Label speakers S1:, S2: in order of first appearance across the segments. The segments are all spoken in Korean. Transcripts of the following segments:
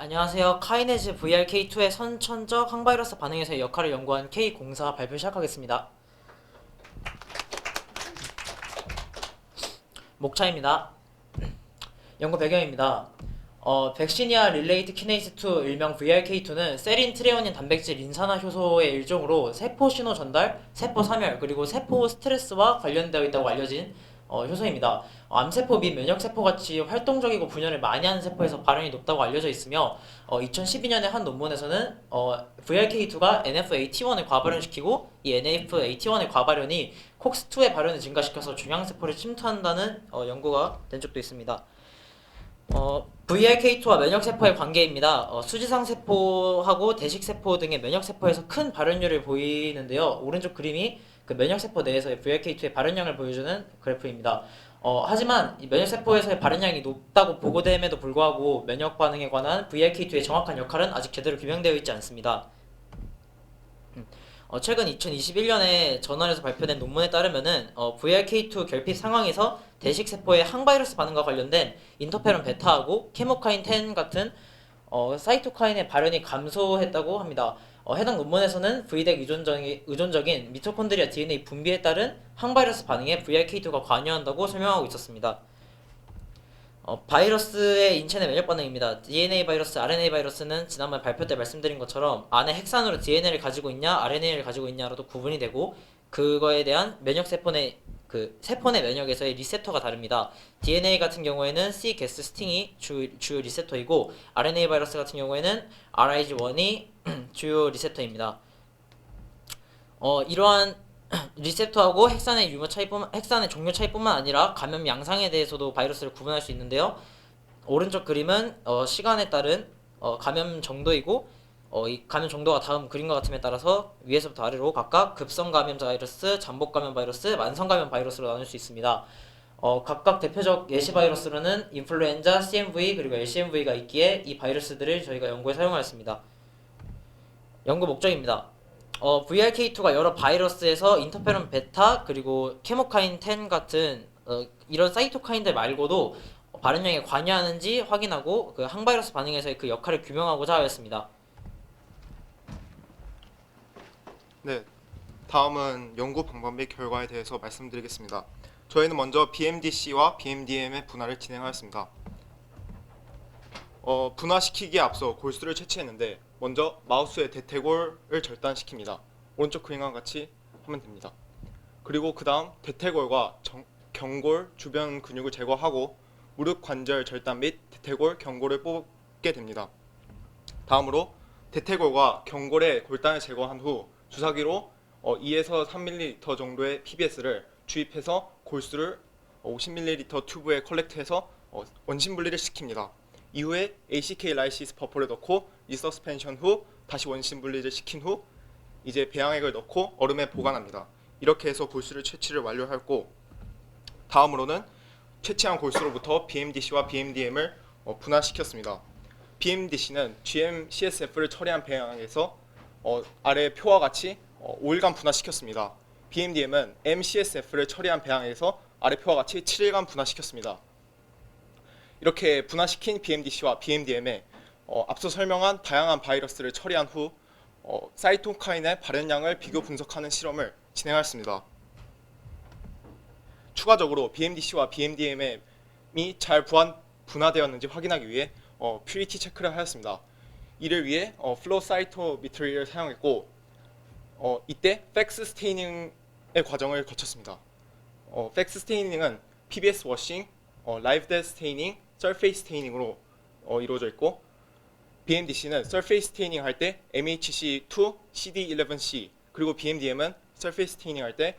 S1: 안녕하세요. 카이네즈 VRK2의 선천적 항바이러스 반응에서의 역할을 연구한 K04 발표 시작하겠습니다. 목차입니다. 연구 배경입니다. 백시니아 릴레이트 키네이스 2 일명 VRK2는 세린 트레오닌 단백질 인산화 효소의 일종으로 세포 신호 전달, 세포 사멸, 그리고 세포 스트레스와 관련되어 있다고 알려진 효소입니다. 암세포 및 면역세포 같이 활동적이고 분열을 많이 하는 세포에서 발현이 높다고 알려져 있으며 2012년에 한 논문에서는 VRK2가 NF-AT1을 과발현시키고 이 NF-AT1의 과발현이 COX-2의 발현을 증가시켜서 종양세포를 침투한다는 연구가 된 적도 있습니다. VRK2와 면역세포의 관계입니다. 수지상세포하고 대식세포 등의 면역세포에서 큰 발현율을 보이는데요. 오른쪽 그림이 그 면역세포 내에서의 VRK2의 발현량을 보여주는 그래프입니다. 하지만 이 면역세포에서의 발현량이 높다고 보고됨에도 불구하고 면역 반응에 관한 VRK2의 정확한 역할은 아직 제대로 규명되어 있지 않습니다. 최근 2021년에 저널에서 발표된 논문에 따르면은 VRK2 결핍 상황에서 대식세포의 항바이러스 반응과 관련된 인터페론 베타하고 케모카인 10 같은 사이토카인의 발현이 감소했다고 합니다. 해당 논문에서는 V덱 의존적인 미토콘드리아 DNA 분비에 따른 항바이러스 반응에 VRK2가 관여한다고 설명하고 있었습니다. 바이러스의 인체 내 면역 반응입니다. DNA 바이러스, RNA 바이러스는 지난번 발표 때 말씀드린 것처럼 안에 핵산으로 DNA를 가지고 있냐, RNA를 가지고 있냐로도 구분이 되고 그거에 대한 면역 세포 내 세포 내 면역에서의 리셉터가 다릅니다. DNA 같은 경우에는 C 게스 스팅이 주요 리셉터이고 RNA 바이러스 같은 경우에는 RIG1이 주요 리셉터입니다. 이러한 리셉터하고 핵산의 종류 차이뿐만 아니라 감염 양상에 대해서도 바이러스를 구분할 수 있는데요. 오른쪽 그림은 시간에 따른 감염 정도이고 이 감염 정도가 다음 그림과 같음에 따라서 위에서부터 아래로 각각 급성 감염 바이러스, 잠복 감염 바이러스, 만성 감염 바이러스로 나눌 수 있습니다. 각각 대표적 예시 바이러스로는 인플루엔자, CMV 그리고 LCMV가 있기에 이 바이러스들을 저희가 연구에 사용하였습니다. 연구 목적입니다. VRK2가 여러 바이러스에서 인터페론 베타 그리고 케모카인 10 같은 이런 사이토카인들 말고도 발현량에 관여하는지 확인하고 그 항바이러스 반응에서의 그 역할을 규명하고자 하였습니다.
S2: 네, 다음은 연구 방법 및 결과에 대해서 말씀드리겠습니다. 저희는 먼저 BMDC와 BMDM의 분할을 진행하였습니다. 분화시키기에 앞서 골수를 채취했는데 먼저 마우스의 대퇴골을 절단시킵니다. 오른쪽 그림과 같이 하면 됩니다. 그리고 그 다음 대퇴골과 경골 주변 근육을 제거하고 무릎 관절 절단 및 대퇴골, 경골을 뽑게 됩니다. 다음으로 대퇴골과 경골의 골단을 제거한 후 주사기로 2에서 3ml 정도의 PBS를 주입해서 골수를 50ml 튜브에 컬렉트해서 원심 분리를 시킵니다. 이후에 ACK 라이시스 버퍼를 넣고 리서스펜션 후 다시 원심 분리를 시킨 후 이제 배양액을 넣고 얼음에 보관합니다. 이렇게 해서 골수를 채취를 완료하였고 다음으로는 채취한 골수로부터 BMDC와 BMDM을 분화시켰습니다. BMDC는 GM-CSF를 처리한 배양액에서 아래 표와 같이 5일간 분화시켰습니다. BMDM은 MCSF를 처리한 배양액에서 아래 표와 같이 7일간 분화시켰습니다. 이렇게 분화시킨 BMDC와 BMDM에 앞서 설명한 다양한 바이러스를 처리한 후 사이토카인의 발현량을 비교 분석하는 실험을 진행하였습니다. 추가적으로 BMDC와 BMDM이 잘 분화되었는지 확인하기 위해 퓨리티 체크를 하였습니다. 이를 위해 플로 사이토미터리를 사용했고 이때 팩스 스테이닝의 과정을 거쳤습니다. 팩스 스테이닝은 PBS 워싱, 라이브 데드 스테이닝, 서페이스 스테이닝으로 이루어져 있고 BMDC는 서페이스 스테이닝 할 때 MHC2, CD11C 그리고 BMDM은 서페이스 스테이닝 할 때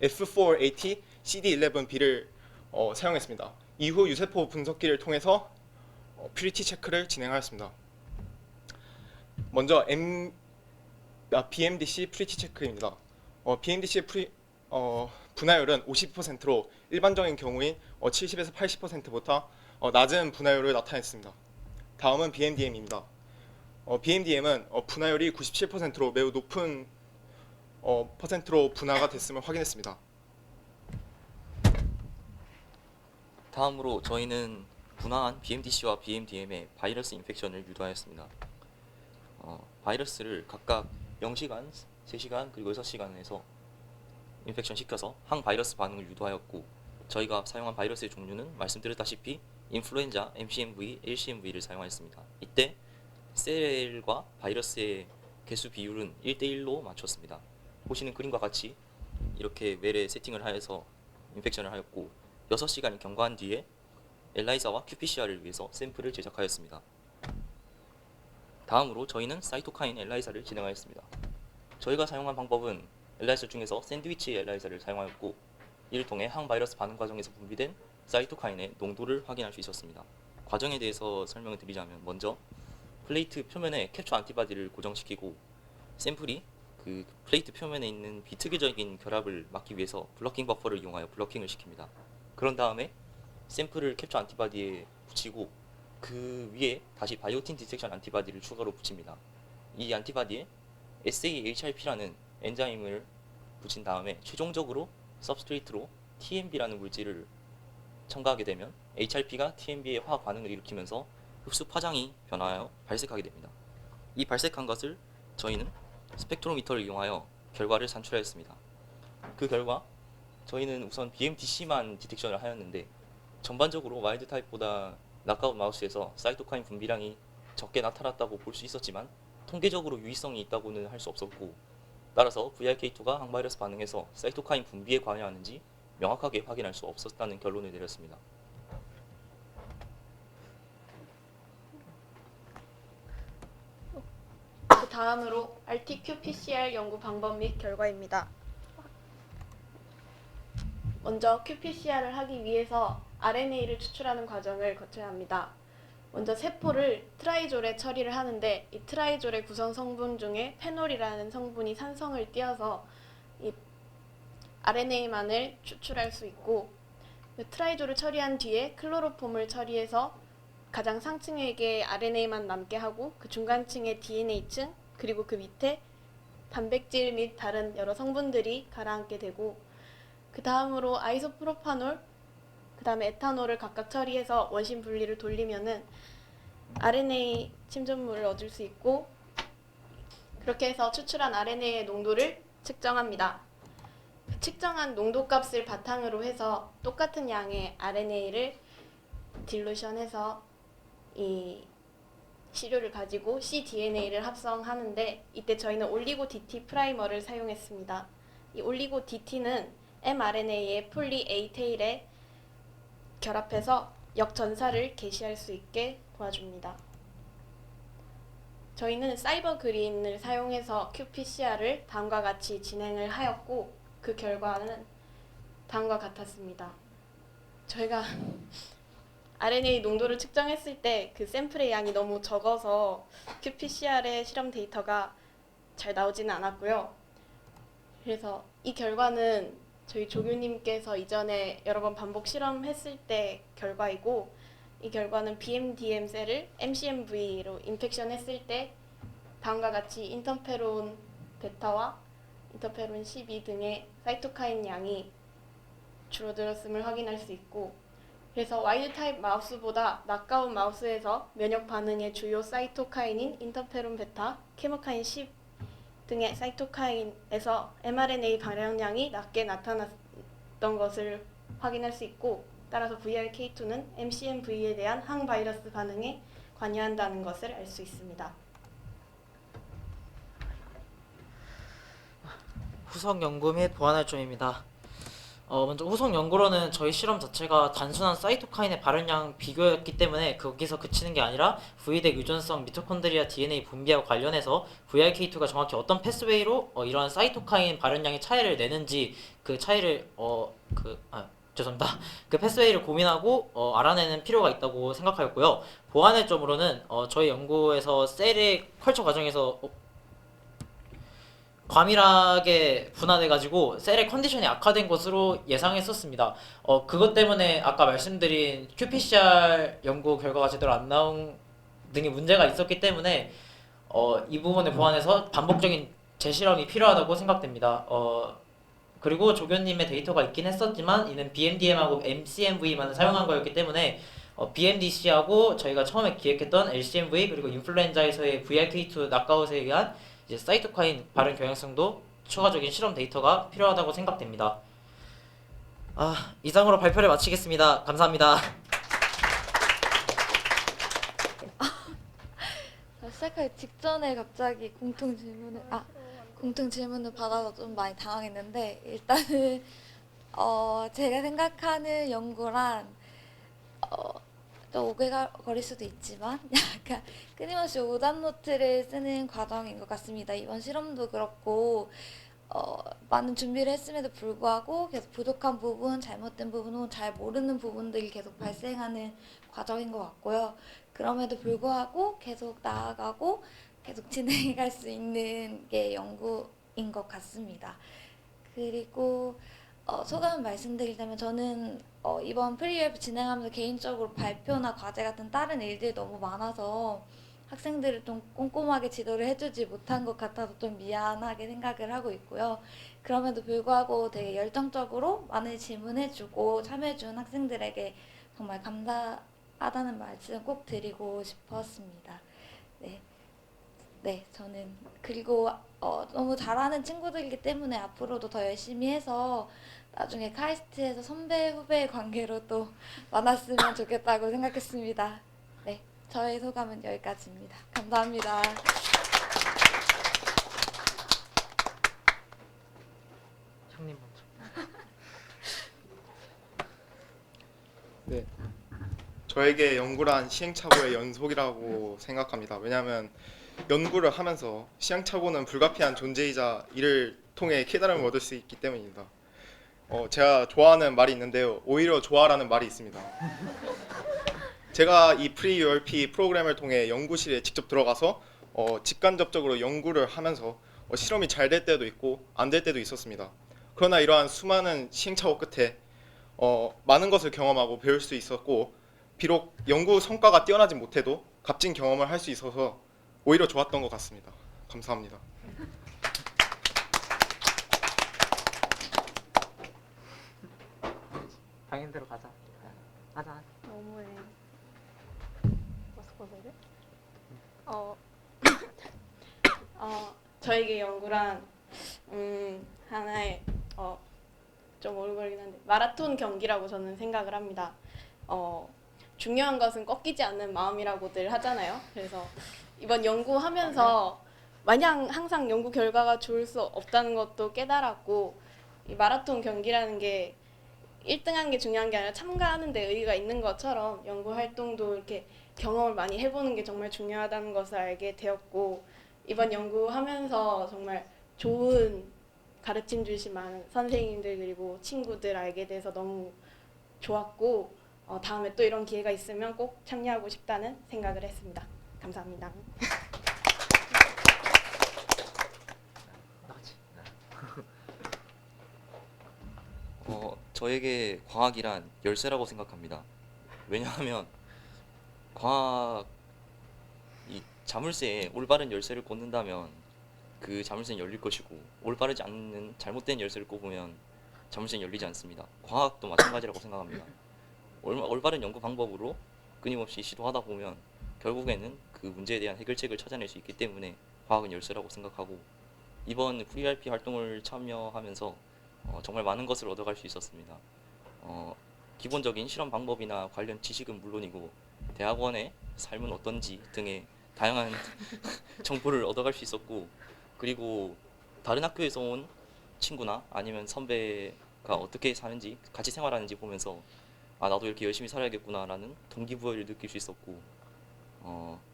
S2: F4AT, CD11B를 사용했습니다. 이후 유세포 분석기를 통해서 퓨리티 체크를 진행하였습니다. 먼저 BMDC 퓨리티 체크입니다. BMDC 분화율은 50%로 일반적인 경우인 70에서 80%보다 낮은 분화율을 나타냈습니다. 다음은 BMDM입니다. BMDM은 분화율이 97%로 매우 높은 퍼센트로 분화가 됐음을 확인했습니다.
S3: 다음으로 저희는 분화한 BMDC와 BMDM의 바이러스 인펙션을 유도하였습니다. 바이러스를 각각 0시간, 3시간, 그리고 6시간에서 인펙션 시켜서 항바이러스 반응을 유도하였고, 저희가 사용한 바이러스의 종류는 말씀드렸다시피 인플루엔자, MCMV, LCMV를 사용하였습니다. 이때 셀과 바이러스의 개수 비율은 1대1로 맞췄습니다. 보시는 그림과 같이 이렇게 웰에 세팅을 하여서 인펙션을 하였고, 6시간이 경과한 뒤에 엘라이자와 qPCR을 위해서 샘플을 제작하였습니다. 다음으로 저희는 사이토카인 엘라이자를 진행하였습니다. 저희가 사용한 방법은 엘라이자 중에서 샌드위치 엘라이자를 사용하였고, 이를 통해 항바이러스 반응 과정에서 분비된 사이토카인의 농도를 확인할 수 있었습니다. 과정에 대해서 설명을 드리자면, 먼저 플레이트 표면에 캡처 안티바디를 고정시키고, 샘플이 그 플레이트 표면에 있는 비특이적인 결합을 막기 위해서 블러킹 버퍼를 이용하여 블러킹을 시킵니다. 그런 다음에 샘플을 캡처 안티바디에 붙이고, 그 위에 다시 바이오틴 디텍션 안티바디를 추가로 붙입니다. 이 안티바디에 SAHRP라는 엔자임을 붙인 다음에 최종적으로 서브스트레이트로 TMB라는 물질을 첨가하게 되면 HRP가 TMB의 화학 반응을 일으키면서 흡수 파장이 변화하여 발색하게 됩니다. 이 발색한 것을 저희는 스펙트로미터를 이용하여 결과를 산출하였습니다. 그 결과 저희는 우선 BMDC만 디텍션을 하였는데, 전반적으로 와일드 타입보다 낙아웃 마우스에서 사이토카인 분비량이 적게 나타났다고 볼 수 있었지만 통계적으로 유의성이 있다고는 할 수 없었고, 따라서 VRK2가 항바이러스 반응에서 사이토카인 분비에 관여하는지 명확하게 확인할 수 없었다는 결론을 내렸습니다.
S4: 그 다음으로 RT-qPCR 연구 방법 및 결과입니다. 먼저 qPCR을 하기 위해서 RNA를 추출하는 과정을 거쳐야 합니다. 먼저 세포를 트라이졸에 처리를 하는데, 이 트라이졸의 구성 성분 중에 페놀이라는 성분이 산성을 띄어서 이 RNA만을 추출할 수 있고, 그 트라이졸을 처리한 뒤에 클로로폼을 처리해서 가장 상층에게 RNA만 남게 하고, 그 중간층에 DNA층, 그리고 그 밑에 단백질 및 다른 여러 성분들이 가라앉게 되고, 그 다음으로 아이소프로파놀, 그 다음에 에탄올을 각각 처리해서 원심 분리를 돌리면은 RNA 침전물을 얻을 수 있고, 그렇게 해서 추출한 RNA의 농도를 측정합니다. 그 측정한 농도 값을 바탕으로 해서 똑같은 양의 RNA를 딜루션해서 이 시료를 가지고 cDNA를 합성하는데, 이때 저희는 올리고 DT 프라이머를 사용했습니다. 이 올리고 DT는 mRNA의 폴리 A 테일에 결합해서 역전사를 개시할 수 있게 도와줍니다. 저희는 사이버 그린을 사용해서 qPCR을 다음과 같이 진행을 하였고, 그 결과는 다음과 같았습니다. 저희가 RNA 농도를 측정했을 때 그 샘플의 양이 너무 적어서 qPCR의 실험 데이터가 잘 나오지는 않았고요. 그래서 이 결과는 저희 조교님께서 이전에 여러 번 반복 실험했을 때 결과이고, 이 결과는 BMDM 셀을 MCMV로 인펙션 했을 때 다음과 같이 인터페론 베타와 인터페론 12 등의 사이토카인 양이 줄어들었음을 확인할 수 있고, 그래서 와일드 타입 마우스보다 낙가운 마우스에서 면역 반응의 주요 사이토카인인 인터페론 베타, 케모카인 10 등의 사이토카인에서 mRNA 발현량이 낮게 나타났던 것을 확인할 수 있고, 따라서 VRK2는 MCMV에 대한 항바이러스 반응에 관여한다는 것을 알 수 있습니다.
S1: 후속 연구 및 보완할 점입니다. 먼저 후속 연구로는 저희 실험 자체가 단순한 사이토카인의 발현량 비교였기 때문에 거기서 그치는 게 아니라 V덱 유전성 미토콘드리아 DNA 분비와 관련해서 VRK2가 정확히 어떤 패스웨이로 이러한 사이토카인 발현량의 차이를 내는지 그 차이를 죄송합니다. 그 패스웨이를 고민하고 알아내는 필요가 있다고 생각하였고요. 보완의 점으로는 저희 연구에서 셀의 컬처 과정에서 과밀하게 분화돼가지고 셀의 컨디션이 악화된 것으로 예상했었습니다. 그것 때문에 아까 말씀드린 qPCR 연구 결과가 제대로 안 나온 등의 문제가 있었기 때문에 이 부분을 보완해서 반복적인 재실험이 필요하다고 생각됩니다. 그리고 조교님의 데이터가 있긴 했었지만 이는 BMDM하고 MCMV만 사용한 거였기 때문에 BMDC하고 저희가 처음에 기획했던 LCMV 그리고 인플루엔자에서의 VRK2 낙아웃에 의한 이제 사이토카인 발현 경향성도 추가적인 실험 데이터가 필요하다고 생각됩니다. 이상으로 발표를 마치겠습니다. 감사합니다.
S5: 시작하기 직전에 갑자기 공통 질문을 받아서 좀 많이 당황했는데 일단은 제가 생각하는 연구란 좀 오글거릴 수도 있지만 약간 끊임없이 오답 노트를 쓰는 과정인 것 같습니다. 이번 실험도 그렇고 많은 준비를 했음에도 불구하고 계속 부족한 부분, 잘못된 부분 혹은 잘 모르는 부분들이 계속 발생하는 과정인 것 같고요. 그럼에도 불구하고 계속 나아가고 계속 진행할 수 있는 게 연구인 것 같습니다. 그리고 소감을 말씀드리자면 저는 이번 프리웨브 진행하면서 개인적으로 발표나 과제 같은 다른 일들이 너무 많아서 학생들을 좀 꼼꼼하게 지도를 해주지 못한 것 같아서 좀 미안하게 생각을 하고 있고요. 그럼에도 불구하고 되게 열정적으로 많은 질문해주고 참여해준 학생들에게 정말 감사하다는 말씀 꼭 드리고 싶었습니다. 네, 저는 그리고 너무 잘하는 친구들이기 때문에 앞으로도 더 열심히 해서 나중에 카이스트에서 선배 후배의 관계로 또 만났으면 좋겠다고 생각했습니다. 네, 저의 소감은 여기까지입니다. 감사합니다.
S1: 형님 먼저.
S2: 네. 저에게 연구란 시행착오의 연속이라고 생각합니다. 왜냐하면 연구를 하면서 시행착오는 불가피한 존재이자 이를 통해 깨달음을 얻을 수 있기 때문입니다. 제가 좋아하는 말이 있는데요. 오히려 좋아라는 말이 있습니다. 제가 이 프리-URP 프로그램을 통해 연구실에 직접 들어가서 직간접적으로 연구를 하면서 실험이 잘 될 때도 있고 안 될 때도 있었습니다. 그러나 이러한 수많은 시행착오 끝에 많은 것을 경험하고 배울 수 있었고 비록 연구 성과가 뛰어나지 못해도 값진 경험을 할 수 있어서 오히려 좋았던 것 같습니다. 감사합니다.
S1: 당연대로 가자. 하자.
S4: 너무해. 머스코세를? 저에게 연구란 하나의 좀 오글거리긴 한데 마라톤 경기라고 저는 생각을 합니다. 중요한 것은 꺾이지 않는 마음이라고들 하잖아요. 그래서 이번 연구하면서 마냥 항상 연구 결과가 좋을 수 없다는 것도 깨달았고 이 마라톤 경기라는 게 1등한 게 중요한 게 아니라 참가하는 데 의의가 있는 것처럼 연구 활동도 이렇게 경험을 많이 해보는 게 정말 중요하다는 것을 알게 되었고 이번 연구하면서 정말 좋은 가르침 주신 많은 선생님들 그리고 친구들 알게 돼서 너무 좋았고 다음에 또 이런 기회가 있으면 꼭 참여하고 싶다는 생각을 했습니다. 감사합니다.
S3: 저에게 과학이란 열쇠라고 생각합니다. 왜냐하면 과학 이 자물쇠에 올바른 열쇠를 꽂는다면 그 자물쇠는 열릴 것이고 올바르지 않는 잘못된 열쇠를 꼽으면 자물쇠는 열리지 않습니다. 과학도 마찬가지라고 생각합니다. 올바른 연구 방법으로 끊임없이 시도하다 보면 결국에는 그 문제에 대한 해결책을 찾아낼 수 있기 때문에 과학은 열쇠라고 생각하고 이번 VRP 활동을 참여하면서 정말 많은 것을 얻어갈 수 있었습니다. 기본적인 실험 방법이나 관련 지식은 물론이고 대학원의 삶은 어떤지 등의 다양한 정보를 얻어갈 수 있었고 그리고 다른 학교에서 온 친구나 아니면 선배가 어떻게 사는지 같이 생활하는지 보면서 나도 이렇게 열심히 살아야겠구나라는 동기부여를 느낄 수 있었고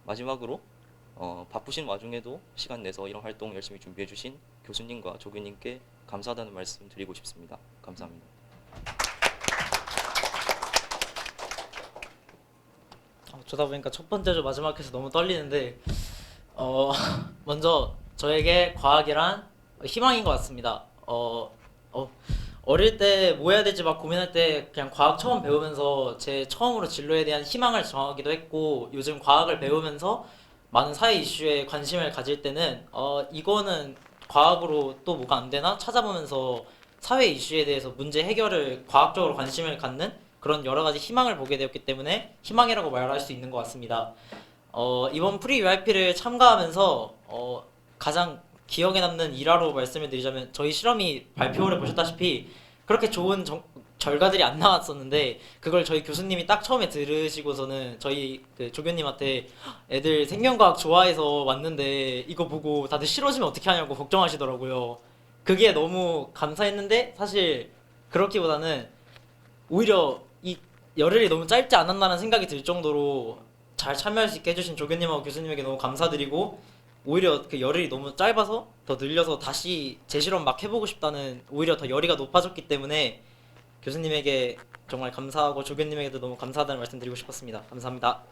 S3: 마지막으로 바쁘신 와중에도 시간 내서 이런 활동 열심히 준비해 주신 교수님과 조교님께 감사하다는 말씀 드리고 싶습니다. 감사합니다.
S1: 어쩌다 보니까 첫 번째 주 마지막 해서 너무 떨리는데 먼저 저에게 과학이란 희망인 것 같습니다. 어릴 때 뭐 해야 될지 막 고민할 때 그냥 과학 처음 배우면서 제 처음으로 진로에 대한 희망을 정하기도 했고 요즘 과학을 배우면서 많은 사회 이슈에 관심을 가질 때는 이거는 과학으로 또 뭐가 안 되나 찾아보면서 사회 이슈에 대해서 문제 해결을 과학적으로 관심을 갖는 그런 여러 가지 희망을 보게 되었기 때문에 희망이라고 말할 수 있는 것 같습니다. 이번 프리 UIP를 참가하면서 가장 기억에 남는 일화로 말씀을 드리자면 저희 실험이 발표를 보셨다시피 그렇게 좋은 결과들이 안 나왔었는데 그걸 저희 교수님이 딱 처음에 들으시고서는 저희 그 조교님한테 애들 생명과학 좋아해서 왔는데 이거 보고 다들 싫어지면 어떻게 하냐고 걱정하시더라고요. 그게 너무 감사했는데 사실 그렇기보다는 오히려 이 열흘이 너무 짧지 않았나라는 생각이 들 정도로 잘 참여할 수 있게 해주신 조교님하고 교수님에게 너무 감사드리고 오히려 그 열흘이 너무 짧아서 더 늘려서 다시 재실험 막 해보고 싶다는 오히려 더 열의가 높아졌기 때문에 교수님에게 정말 감사하고 조교님에게도 너무 감사하다는 말씀 드리고 싶었습니다. 감사합니다.